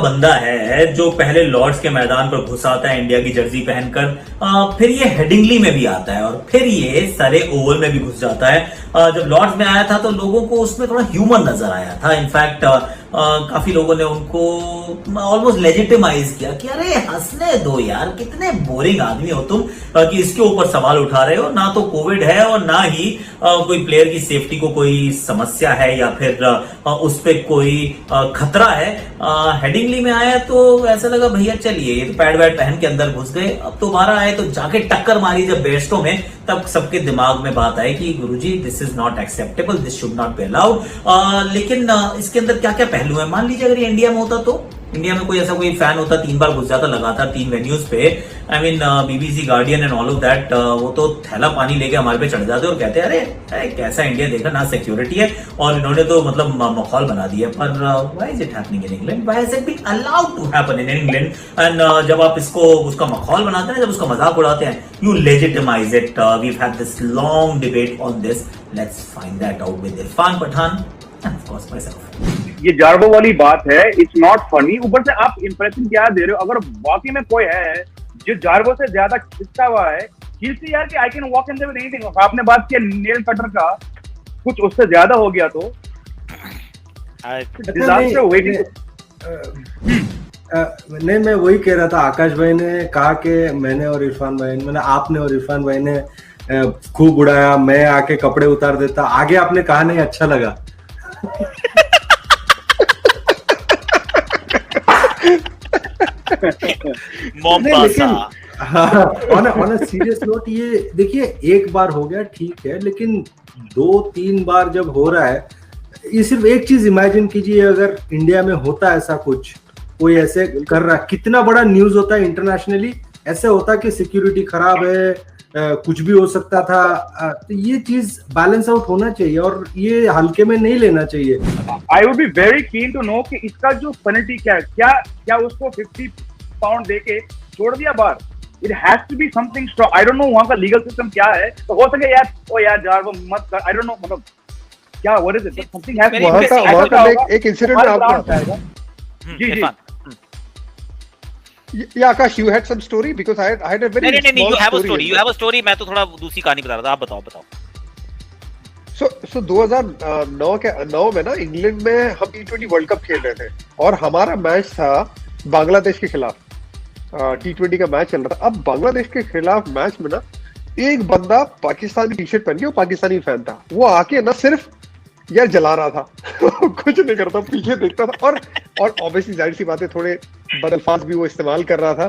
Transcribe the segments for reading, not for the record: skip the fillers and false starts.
बंदा है जो पहले लॉर्ड्स के मैदान पर घुस आता है इंडिया की जर्सी पहनकर, फिर ये हेडिंगली में भी आता है और फिर ये सरे ओवल में भी घुस जाता है। जब लॉर्ड्स में आया था तो लोगों को उसमें थोड़ा ह्यूमन नजर आया था। इनफैक्ट काफी लोगों ने उनको ऑलमोस्ट लेजिटिमाइज किया कि अरे हंसने दो यार, कितने बोरिंग आदमी हो तुम कि इसके ऊपर सवाल उठा रहे हो। ना तो कोविड है और ना ही कोई प्लेयर की सेफ्टी को कोई समस्या है या फिर उस पर कोई खतरा है। हेडिंगली में आया तो ऐसा लगा भैया चलिए ये तो पैड वैड पहन के अंदर घुस गए, अब दोबारा आए तो जाके टक्कर मारी जब बेस्टों में, तब सबके दिमाग में बात आई कि Guruji this is not acceptable, this should not be allowed. लेकिन इसके अंदर क्या क्या पहलू है, मान लीजिए अगर ये इंडिया में होता तो इंडिया में कोई ऐसा कोई फैन होता 3 बार घुस जाता लगातार 3 वेन्यूज पे, I mean BBC, guardian and all of that, वो तो थैला पानी लेके हमारे पे चढ़ जाते और कहते अरे कैसा इंडिया देखा, ना सिक्योरिटी है और इन्होंने तो मतलब माहौल बना दिया। पर why is it happening in England, why is it being allowed to happen in England? And जब आप इसको उसका माहौल बनाते हैं, जब उसका मजाक उड़ाते हैं, you legitimise it. We have this long debate on this, let's find that out with Irfan Pathan and of course myself. ये जार्बो वाली बात है, इट्स नॉट फनी। ऊपर से आप इंप्रेशन क्या दे रहे हो? अगर वाकई में कोई है जो जार्बो से ज्यादा खिंचता हुआ है, किसी यार कि I can walk in their with anything, आपने बात किया नेल कटर का, कुछ उससे ज्यादा हो गया तो डिजास्टर वेटिंग। नहीं, मैं वही कह रहा था, आकाश भाई ने कहा कि मैंने और इरफान भाई, मैंने आपने और इरफान भाई ने खूब उड़ाया, मैं आके कपड़े उतार देता, आगे आपने कहा नहीं अच्छा लगा। ऑन अ सीरियस नोट, ये देखिए एक बार हो गया ठीक है, लेकिन 2-3 बार जब हो रहा है, ये सिर्फ एक चीज इमेजिन कीजिए, अगर इंडिया में होता ऐसा कुछ, कोई ऐसे कर रहा है, कितना बड़ा न्यूज होता है इंटरनेशनली। ऐसे होता कि सिक्योरिटी खराब है, कुछ भी हो सकता था। तो ये चीज बैलेंस आउट होना चाहिए और ये हल्के में नहीं लेना चाहिए। I would be very keen to know कि इसका जो पेनल्टी क्या है, क्या उसको 50 पाउंड देके छोड़ दिया बाहर? It has to be something strong. I don't know वहां का लीगल सिस्टम क्या है, तो हो सके यार ओ यार जार्बो मत कर, आई डोंट नो, मतलब क्या what is it, something has. वहां का एक इंसिडेंट आपको जी जी Yeah, Akash, you had some story because I had a very नहीं, you have a story, मैं तो थोड़ा दूसरी कहानी बता रहा था, आप बताओ। So 2009 में ना इंग्लैंड में हम T20 वर्ल्ड कप खेल रहे थे और हमारा मैच था बांग्लादेश के खिलाफ। T20 का मैच चल रहा था। अब बांग्लादेश के खिलाफ मैच में ना एक बंदा पाकिस्तानी टी शर्ट पहन के, वो पाकिस्तानी फैन था, वो आके ना सिर्फ यार जला रहा था कुछ नहीं करता, पीछे देखता था और ऑब्वियसली जाहिर सी बात है थोड़े बदअल्फाज भी वो इस्तेमाल कर रहा था,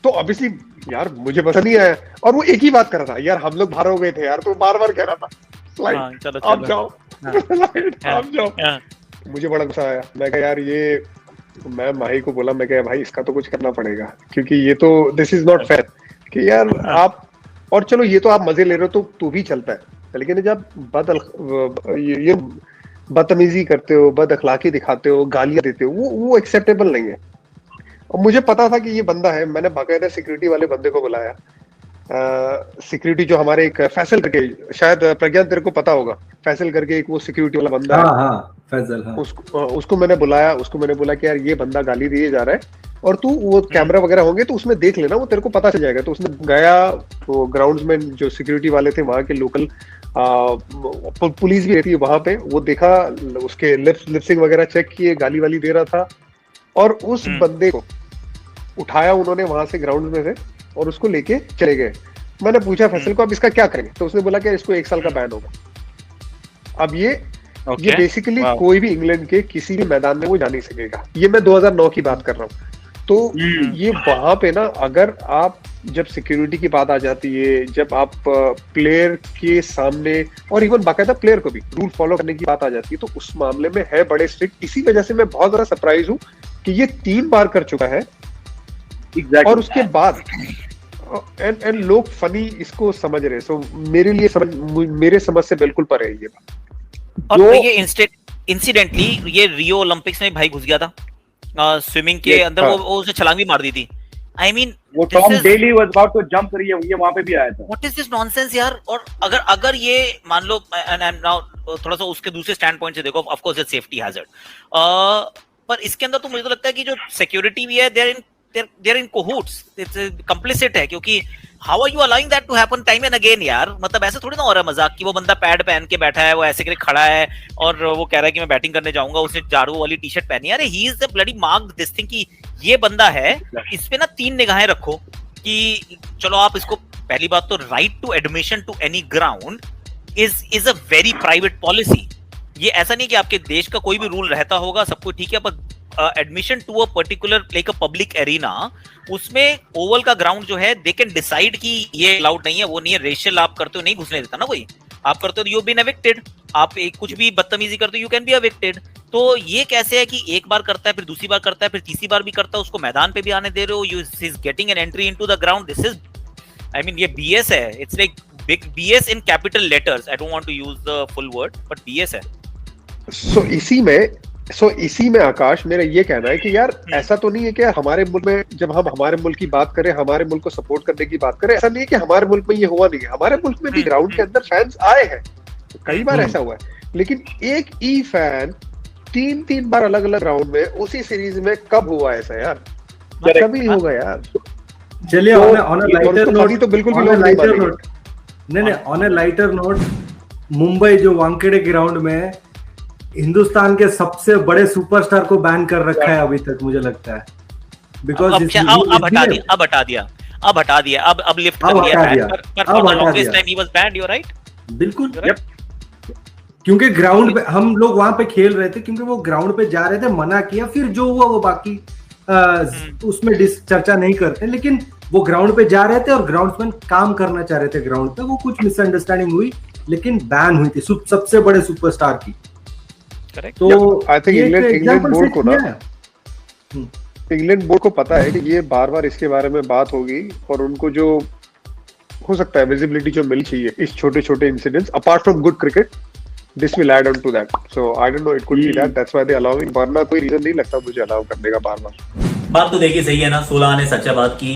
तो ऑब्वियसली यार मुझे पसंद नहीं आया। और वो एक ही बात कर रहा था, यार हम लोग बाहर हो गए थे यार, तो बार बार कह रहा था स्लाइड आप जाओ, आप जाओ। मुझे बड़ा गुस्सा आया, मैं कहा यार ये, मैं माही को बोला, मैं कहा भाई इसका तो कुछ करना पड़ेगा, क्योंकि ये तो दिस इज नॉट फेयर कि यार आप, और चलो ये तो आप मजे ले रहे हो तो भी चलता है, लेकिन जब ये बदतमीजी करते हो, बद अखलाकी दिखाते हो, गालियां देते हो, वो एक्सेप्टेबल नहीं है। और मुझे पता था कि ये बंदा है, मैंने बाकायदा सिक्योरिटी वाले बंदे को बुलाया। सिक्योरिटी जो हमारे एक फैसल करके, शायद प्रज्ञान तेरे को पता होगा, फैसल करके एक वो सिक्योरिटी वाला बंदा है, फैसल, उसको मैंने बुलाया, उसको मैंने बोला कि यार ये बंदा गाली दिए जा रहा है और तू वो कैमरा वगैरह होंगे तो उसमें देख लेना, वो तेरे को पता चल जाएगा। तो उसने गया, तो ग्राउंड्स में जो सिक्योरिटी वाले थे वहां के लोकल, पुलिस भी रहती है वहां पे, वो देखा, उसके लिपसिंग वगैरह चेक किए, गाली वाली दे रहा था और उस बंदे को उठाया उन्होंने वहां से ग्राउंड में से और उसको लेके चले गए। मैंने पूछा फैसल को अब इसका क्या करेंगे, तो उसने बोला कि इसको 1 साल का बैन होगा। अब ये बेसिकली कोई भी इंग्लैंड के किसी भी मैदान में वो जा नहीं सकेगा। ये मैं 2009 की बात कर रहा हूँ। तो ये वहां पे ना, अगर आप, जब सिक्योरिटी की बात आ जाती है, जब आप प्लेयर के सामने, और इवन बाकायदा प्लेयर को भी रूल फॉलो करने की बात आ जाती है, तो उस मामले में है बड़े स्ट्रिक्ट। इसी वजह से मैं बहुत ज्यादा सरप्राइज हूँ कि ये 3 बार कर चुका है। exactly. और उसके बाद एंड लोग फनी इसको समझ रहे। सो मेरे लिए मेरे समझ से बिल्कुल परे है ये बात। और ये इंसिडेंटली ये रियो ओलंपिक्स में भाई घुस गया था स्विमिंग के अंदर, वो उसने छलांग भी मार दी थी। I mean, वो Tom Daly was about to jump करी है, ये वहां पे भी आया था। What is this nonsense यार? और अगर ये मान लो, and now थोड़ा सा उसके दूसरे स्टैंड पॉइंट से देखो, of course it's safety hazard. पर इसके अंदर तो मुझे तो लगता है कि जो सिक्योरिटी भी है there in cahoots, it's complicit है, क्योंकि how are you allowing that to happen time and again यार? मतलब ऐसे थोड़ी ना हो रहा है मजाक कि वो बंदा पैड पहन के बैठा है, वो ऐसे करके खड़ा है और वो कह रहा है कि मैं बैटिंग करने जाऊंगा, उसने जारू वाली टी शर्ट पहनी है। अरे he is the bloody marked this thing कि ये बंदा है, इस पे ना 3 निगाहें रखो कि चलो आप इसको, पहली बात तो right to admission to any ground is a very private policy. ये ऐसा नहीं कि आपके देश का कोई भी रूल रहता होगा, सब कुछ ठीक है, पर admission to a particular like a public arena, उसमें ओवल का ग्राउंड जो है दे कैन डिसाइड कि ये अलाउड नहीं है, वो नहीं है, रेशियल आप करते हो नहीं घुसने देता ना कोई, आप करते हो यू बीन एविक्टेड, आप एक कुछ भी बदतमीजी करते हो यू कैन बी एविक्टेड। तो ये कैसे है कि एक बार करता है, फिर दूसरी बार करता है, फिर तीसरी बार भी करता है, उसको मैदान पे भी आने दे रहे हो, you is getting an entry into the ground, this is, I mean ये बीएस है, it's like big BS in capital letters, I don't want to use the full word but BS है। सो इसी में आकाश मेरा ये कहना है कि यार ऐसा तो नहीं है कि हमारे मुल्क में, जब हम हमारे मुल्क की बात करें, हमारे मुल्क को सपोर्ट करने की बात करें, ऐसा नहीं है कि हमारे मुल्क में ये हुआ नहीं है, हमारे मुल्क में भी ग्राउंड के अंदर फैंस आए हैं, कई बार ऐसा हुआ है, लेकिन एक ई फैन 3 बार अलग अलग ग्राउंड में उसी सीरीज में कब हुआ ऐसा यार? कभी नहीं होगा यार। चलिए ऑन अ लाइटर नोट, तो बिल्कुल भी नहीं on a lighter note, Mumbai जो वानखेड़े ग्राउंड में हिंदुस्तान के सबसे बड़े सुपरस्टार को बैन कर रखा है अभी तक, मुझे लगता है, बिकॉज अब हटा दिया, अब लिफ्ट कर दिया, पर for the longest time he was banned, you are right, बिल्कुल, क्योंकि ग्राउंड पे हम लोग वहां पे खेल रहे थे, क्योंकि वो ग्राउंड पे जा रहे थे, मना किया, फिर जो हुआ वो बाकी उसमें चर्चा नहीं करते, लेकिन वो ग्राउंड पे जा रहे थे और ग्राउंड्समैन काम करना चाह रहे थे ग्राउंड पे, वो कुछ मिसअंडरस्टैंडिंग हुई, लेकिन बैन हुई थी सबसे बड़े सुपरस्टार की। तो आई थिंक इंग्लैंड बोर्ड को ना, इंग्लैंड बोर्ड को पता है कि ये बार-बार इसके बारे में बात होगी और उनको जो हो सकता है विजिबिलिटी जो मिलनी चाहिए इस छोटे-छोटे incidents apart from good cricket, this will add on to that. So I don't know, it could be that, that's why they allowing, वरना कोई रीजन नहीं लगता मुझे अलाउ करने का बार-बार। बात तो देखिए सही है ना, 16 ने सच्चा बात की।